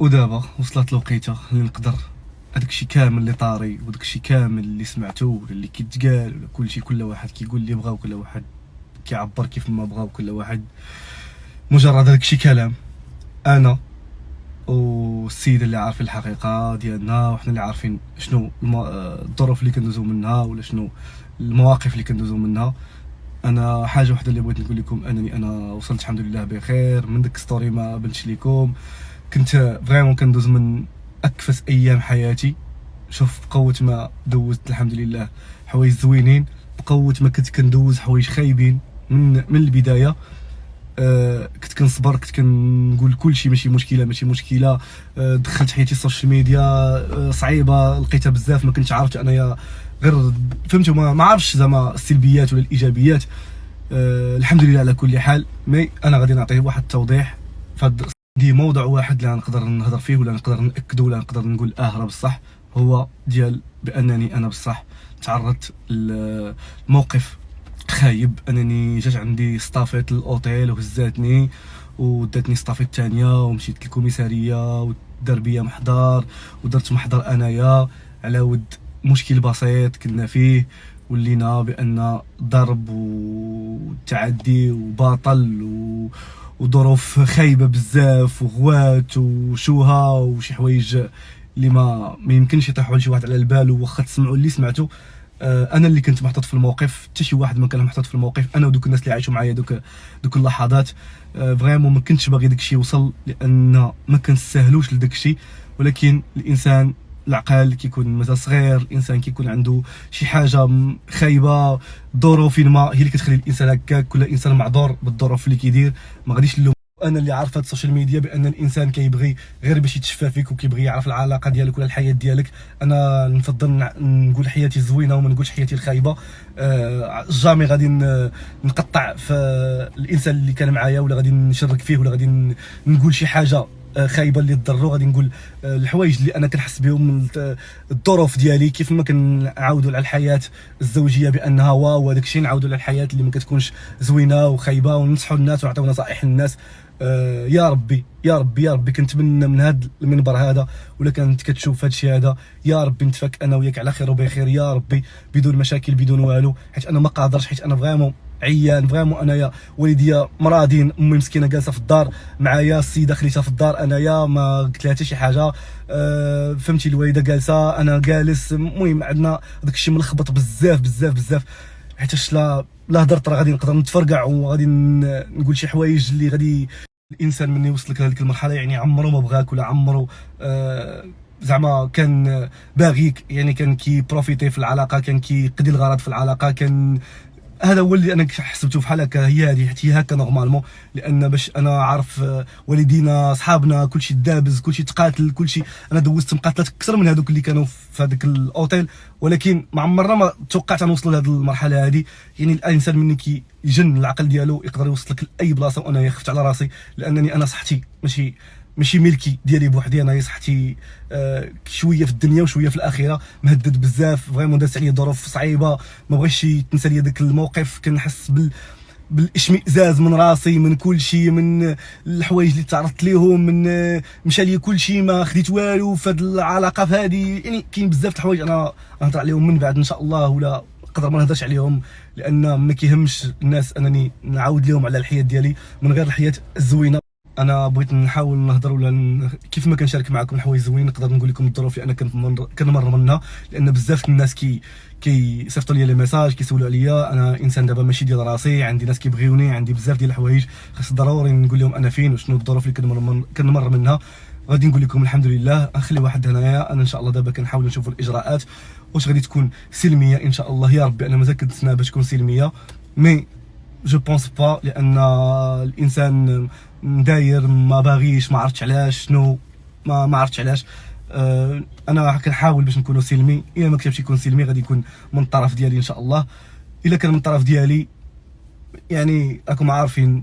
ودابا وصلت الوقيته اللي نقدر هذاكشي كامل اللي طاري وداكشي كامل اللي سمعتو ولا اللي كيتقال ولا كلشي، كل واحد كيقول اللي بغا وكل واحد كيعبر كيف ما بغا وكل واحد مجرد هذاكشي كلام. انا والسيده اللي عارفين الحقيقه ديالنا وحنا اللي عارفين شنو الظروف اللي كندوزو منها ولا شنو المواقف اللي كندوزو منها. انا حاجه وحده اللي بغيت نقول لكم انني انا وصلت الحمد لله بخير. من ديك ستوري ما بنتش لكم، كنت فريمون كندوز من اكفس ايام حياتي. شوف بقوه ما دوزت الحمد لله حوايج زوينين، بقوه ما كنت كندوز حوايج خايبين من البدايه. كنت كنصبر، كنت كنقول كلشي ماشي مشكله ماشي مشكله. دخلت حياتي السوشيال ميديا صعيبه، لقيتها بزاف ما كنتش عرفت انايا غير فهمتوا ما عرفتش زعما السلبيات ولا الايجابيات. الحمد لله على كل حال. مي انا غادي نعطيه واحد التوضيح فهاد دي موضوع واحد اللي نقدر نهضر فيه ولا نقدر ناكد ولا نقدر نقول راه بصح، هو ديال بانني انا بصح تعرضت لموقف خايب. انني جات عندي ستافيت للاوتيل وهزاتني وداتني ستافيت الثانيه ومشيت للكوميساريه ودار بيا محضر ودرت محضر انايا على ود مشكل بسيط كنا فيه، ولينا بان ضرب وتعدي وباطل وظروف خايبه بزاف وغوات وشوها وشي حوايج اللي ما يمكنش يطيحوا لشي واحد على البال. وواخا تسمعوا اللي سمعتوا، انا اللي كنت محطوط في الموقف، حتى شي واحد ما كان محطوط في الموقف. انا ودوك الناس اللي عايشوا معايا دوك اللحظات فريمون ما كنتش باغي داكشي يوصل، لان ما كنستاهلوش لداكشي. ولكن الانسان العقل كيكون مازال صغير، الانسان كيكون عنده شي حاجه خايبه، ظروف ما هي اللي كتخلي الانسان هكاك. كل انسان معذور بالظروف اللي كيدير، ما غاديش نلوم. انا اللي عارف هاد السوشيال ميديا بان الانسان كيبغي غير باش يتشفى فيك وكيبغي يعرف العلاقه ديالك ولا الحياه ديالك. انا نفضل نقول حياتي الزوينه وما نقولش حياتي الخايبه. جامي غادي نقطع في الانسان اللي كان معايا ولا غادي نشرك فيه ولا غادي نقول شي حاجه خايبه اللي تضرو. غادي نقول الحوايج اللي انا كنحس بهم من الظروف ديالي، كيف ما كنعاودوا على الحياه الزوجيه بانها واو هذاك الشيء، نعاودوا على الحياه اللي ما كتكونش زوينه وخايبه وننصحوا الناس ونعطيو نصائح للناس. يا ربي يا ربي يا ربي كنتمنى من هذا المنبر هذا ولا كانت كتشوف هذا الشيء هذا، يا ربي نتفك انا وياك على خير وبخير يا ربي، بدون مشاكل بدون والو. حيت انا ما قادرش، حيت انا فريمون عيان فريمون. انايا والديا مرادين، امي مسكينه جالسه في الدار معايا، السيده خليتها في الدار انايا ما قلت لها حتى شي حاجه. فهمتي، الوالده جالسه انا جالس. المهم عندنا داك الشيء ملخبط بزاف بزاف بزاف، حيتاش لا هضرت راه غادي نقدر نتفرقع وغادي نقول شي حوايج اللي غادي الانسان مني وصل لك لهذيك المرحله يعني عمره ما بغاك ولا عمره زعما كان باغيك، يعني كان بروفيتي في العلاقه، كان كيقضي الغرض في العلاقه. كان هذا هو اللي انا حسبته بحال هكا، هي هذه حيت هي هكا نورمالمون. لان باش انا عارف والدينا صحابنا كلشي دابز كلشي تقاتل كلشي. انا دوزت مقاتلات اكثر من هذوك اللي كانوا في هذاك الاوتيل، ولكن ما عمرنا ما توقعت نوصل لهذه المرحله هذه. يعني الانسان مني كيجن العقل ديالو يقدر يوصلك لاي بلاصه، وانا خفت على راسي لانني انا صحتي ماشي ملكي ديالي بوحدي. انا صحتي شويه في الدنيا وشويه في الاخره، مهدد بزاف فريمون، دازت عليا ظروف صعيبه ما بغيتش تنسى لي داك الموقف. كنحس بالاشمئزاز من راسي، من كل شيء، من الحوايج اللي تعرضت ليهم، من مشى لي كل شيء، ما خديت والو في هذه العلاقه في هذه. يعني كاين بزاف د الحوايج انا نهضر عليهم من بعد ان شاء الله، ولا نقدر ما نهضرش عليهم لان ما كيهمش الناس انني نعاود لهم على الحياه ديالي من غير الحياه الزوينه. انا بغيت نحاول نهضر ولا كيف ما كنشارك معكم الحوايج زوين، نقدر نقول لكم الظروف اللي انا كنمر منها. لان بزاف الناس كيصيفطوا لي لي ميساج كيسولوا عليا. انا انسان دابا ماشي ديال راسي، عندي ناس كيبغيوني، عندي بزاف ديال الحوايج خاص ضروري نقول لهم انا فين وشنو الظروف اللي كنمر منها. غادي نقول لكم الحمد لله. نخلي واحد هنايا، انا ان شاء الله دابا كنحاول نشوف الاجراءات واش غادي تكون سلميه ان شاء الله يا ربي. انا مازال كنتسنى باش تكون سلميه، مي جو بونس با، لان الانسان داير ما باغيش، ما عرفتش علاش شنو، ما عرفتش علاش. انا كنحاول باش نكونوا سلمي. الا ما كتبش يكون سلمي غادي يكون من الطرف ديالي ان شاء الله. الا كان من الطرف ديالي يعني راكم عارفين،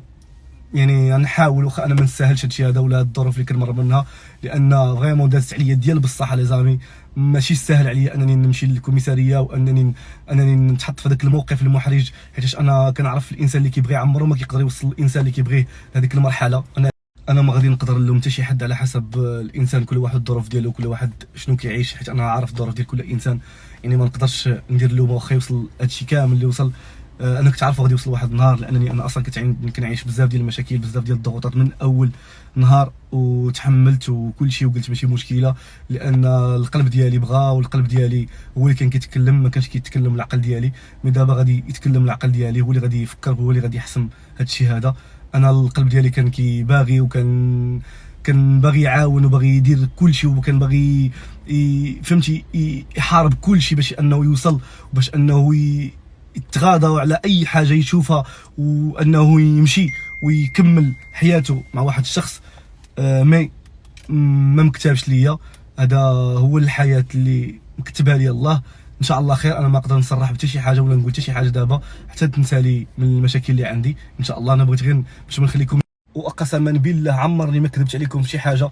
يعني غنحاول واخا انا ما نستاهلش هادشي هذا ولا هاد الظروف اللي كنمر منها، لان فريمون دازت عليا ديال بصح لي زامي. ماشي سهل عليا انني نمشي للكوميساريه وانني نتحط في هذاك الموقف المحرج، حيت انا كنعرف الانسان اللي كيبغي عمره ما كيقدر يوصل الانسان اللي كيبغيه لهذيك المرحله. انا انا ما غادي نقدر نلوم حتى شي حد، على حسب الانسان، كل واحد الظروف ديالو، كل واحد شنو كيعيش، حيت انا عارف الظروف ديال كل انسان. يعني ما نقدرش ندير لومه واخا يوصل هادشي كامل اللي وصل. انا كنت عارف غادي يوصل واحد النهار، لانني انا اصلا كنعيش بزاف ديال المشاكل، بزاف ديال الضغوطات من اول نهار، وتحملت وكل شيء، وقلت ماشي مشكله، لان القلب ديالي بغى، والقلب ديالي هو اللي كان كيتكلم، ما كانش كيتكلم العقل ديالي. مي دابا غادي يتكلم العقل ديالي، هو اللي غادي يفكر، هو اللي غادي يحسم هادشي هذا. انا القلب ديالي كان كيباغي، كان باغي يعاون، وباغي يدير كل شيء، وكان باغي فهمتي يحارب كل شيء باش انه يوصل، وباش انه يتغاضى على اي حاجه يشوفها، وانه يمشي ويكمل حياته مع واحد الشخص. مي ما مكتبش ليا، هذا هو الحياه اللي مكتبها لي الله. ان شاء الله خير. انا ما نقدر نصرح بحتى شي حاجه ولا نقول حتى شي حاجه دابا حتى تنسالي من المشاكل اللي عندي. ان شاء الله انا بغيت غير باش ما نخليكم، وقسما بالله عمرني ما كذبت عليكم في شي حاجه،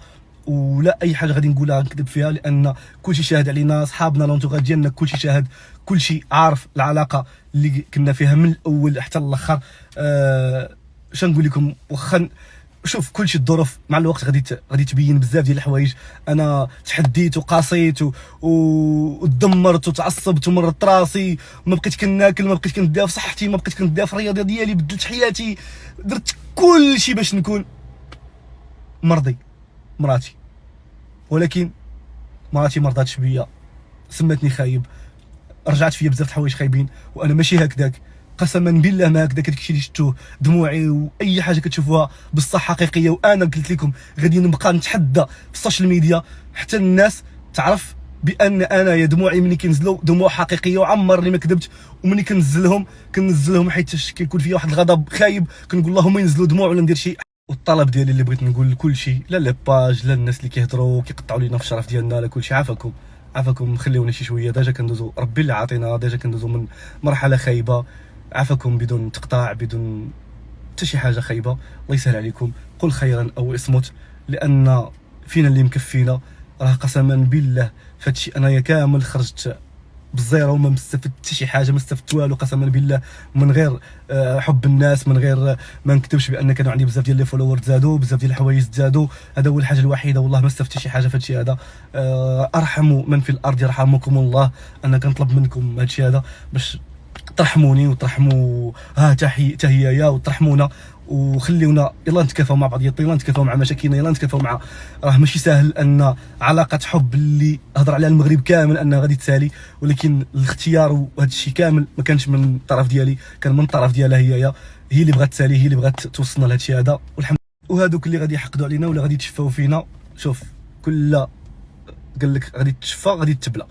ولا اي حاجه غادي نقولها نكذب فيها، لان كلشي شاهد علينا، صحابنا، لونتوغاج ديالنا، كلشي شاهد، كلشي عارف العلاقه اللي كنا فيها من الاول حتى الاخر. شنو نقول لكم، واخا شوف كلشي الظروف مع الوقت غادي تبين بزاف ديال الحوايج. انا تحديت وقاسيت ودمرت وتعصبت ومرت راسي، ما بقيت كناكل، ما بقيت كندير في صحتي، ما بقيت كندير في الرياضه ديالي، بدلت حياتي، درت كل شيء باش نكون مرضي مراتي. ولكن مراتي ما رضاتش بيا، سماتني خايب، رجعت فيا بزاف د الحوايج خايبين، وانا ماشي هكذاك، قسما بالله ما هكذاك. داكشي اللي شفتوه، دموعي واي حاجه كتشوفوها بصح حقيقيه. وانا قلت لكم غادي نبقى نتحدى في السوشيال ميديا حتى الناس تعرف بان انايا دموعي ملي كينزلوا دموع حقيقيه، وعمرني ما كذبت. وملي كنزلهم حيت كيكون فيا واحد الغضب خايب، كنقول اللهم ينزلوا دموع ولا ندير شي. والطلب ديالي اللي بغيت نقول لكل شيء، لا لي باج، لا الناس اللي كيهضروا كيقطعوا لينا في الشرف ديالنا، لا كل شيء، عافاكم خليونا شي شويه. ديجا كندوزو، ربي اللي عاطينا، ديجا كندوزو من مرحله خايبه. عافاكم بدون تقطاع، بدون حتى شي حاجه خايبه. الله يسهل عليكم، قل خيرا او اصمت، لان فينا اللي مكفينا. راه قسما بالله فهادشي انايا كامل خرجت بالزيرو، وما مستفدت حتى شي حاجه، ما استفدت والو قسما بالله، من غير حب الناس، من غير ما نكتبش بان كانوا عندي بزاف ديال لي فولورز زادوا، بزاف ديال الحوايج زادوا. هذا هو الحاجه الوحيده، والله ما استفدت شي حاجه في هادشي هذا. ارحموا من في الارض يرحمكم الله. انا كنطلب منكم هادشي هذا باش ترحموني وترحموا تهيايا وترحمونا، وخليونا يلا نتكافاو مع بعضياتنا، يلا نتكافاو مع مشاكلنا، يلا نتكافاو مع. راه ماشي ساهل ان علاقه حب اللي هضر عليها المغرب كامل انها غادي تسالي، ولكن الاختيار وهذا الشيء كامل ما كانش من الطرف ديالي، كان من الطرف ديالها هي اللي بغات تسالي، هي اللي بغات توصلنا لهذا الشيء هذا. والحمد لله. وهذوك اللي غادي يحقدوا علينا ولا غادي يتشفاو فينا، شوف كل قال لك غادي تشفى غادي تبلى.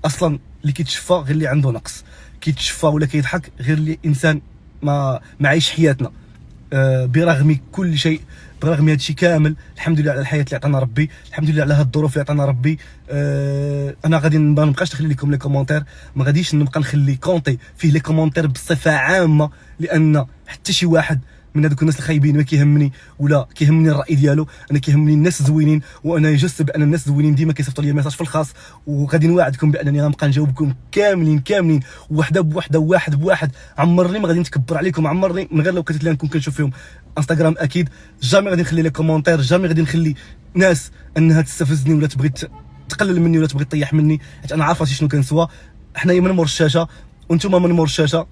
اصلا اللي كيتشفى غير اللي عنده نقص، كيتشفى ولا كيضحك غير اللي انسان ما عايش حياتنا. برغم كل شيء، برغم هذا الشيء كامل، الحمد لله على الحياه اللي عطانا ربي، الحمد لله على هاد الظروف اللي عطانا ربي. انا غادي ما نبقاش نخلي لكم لي كومونتير، ما غاديش نبقى نخلي كونتي فيه لي كومونتير بصفه عامه، لان حتى شي واحد من هذوك الناس الخايبين ما كيهمني، ولا كيهمني الراي ديالو. انا كيهمني الناس الزوينين، وانا جست بان الناس الزوينين ديما كيصيفطوا لي ميساج في الخاص، وغادي نوعدكم بانني غنبقى نجاوبكم كاملين وحده بوحده وواحد بواحد. عمرني ما غادي نتكبر عليكم، عمرني من غير لو كنت نكون كنشوف فيهم انستغرام اكيد جامي غادي نخلي لي كومونتير، جامي غادي نخلي ناس انها تستفزني ولا تبغي تقلل مني ولا تبغي تطيح مني، حيت انا عارف راسي شنو كنسوى. حنايا من مور الشاشه وانتم من مور الشاشه،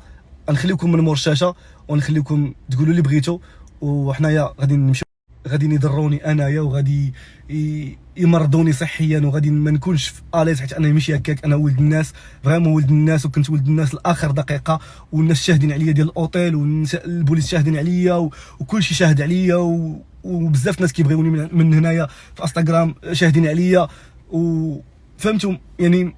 غنخليكم من مور الشاشه ونخليكم تقولوا اللي بغيتوا، وحنايا غادي نمشيو، غادي يضروني انايا، وغادي يمرضوني صحيا، وغادي ما نكونش في اليز، حيت انا ماشي هكاك. انا ولد الناس، فريمون ولد الناس، وكنت ولد الناس لاخر دقيقه، والناس شاهدين عليا ديال الاوتيل، والبوليس شاهدين عليا، وكل شيء شاهد عليا، وبزاف ناس كيبغيوني من هنايا في انستغرام شاهدين عليا، وفهمتوا يعني.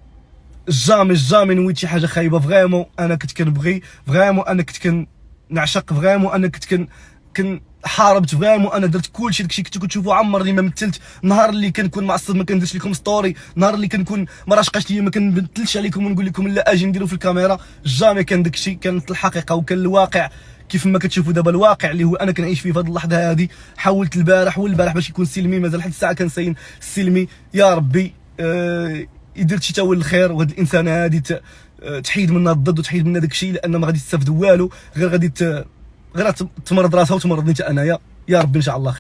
جامي نويت شي حاجه خايبه. فريمون انا كنت كنبغي، فريمون انا كنت كنعشق، فريمون انا كنت حاربت، فريمون انا درت كلشي داكشي كنتو كتشوفوا. عمرني ما مثلت. نهار اللي كنكون معصب ما كنديرش لكم ستوري، نهار اللي كنكون ما راشقاش ليا ما كنبدلش عليكم ونقول لكم لا اجي نديرو في الكاميرا. جامي كان داكشي، كانت الحقيقه وكان الواقع كيف ما كتشوفوا دابا. الواقع اللي هو انا كنعيش فيه في هذه اللحظه هذه. حاولت البارح والبارح باش يكون سلمي، مازال حتى الساعه كنساين السلمي. يا ربي يدير شي تاول الخير، وهاد الانسانه هادي تحيد منها الضد وتحيد منها داكشي، لان ما غادي تستافد والو، غير غادي غير تمرض راسها وتمرضني حتى انايا. يا ربي ان شاء الله.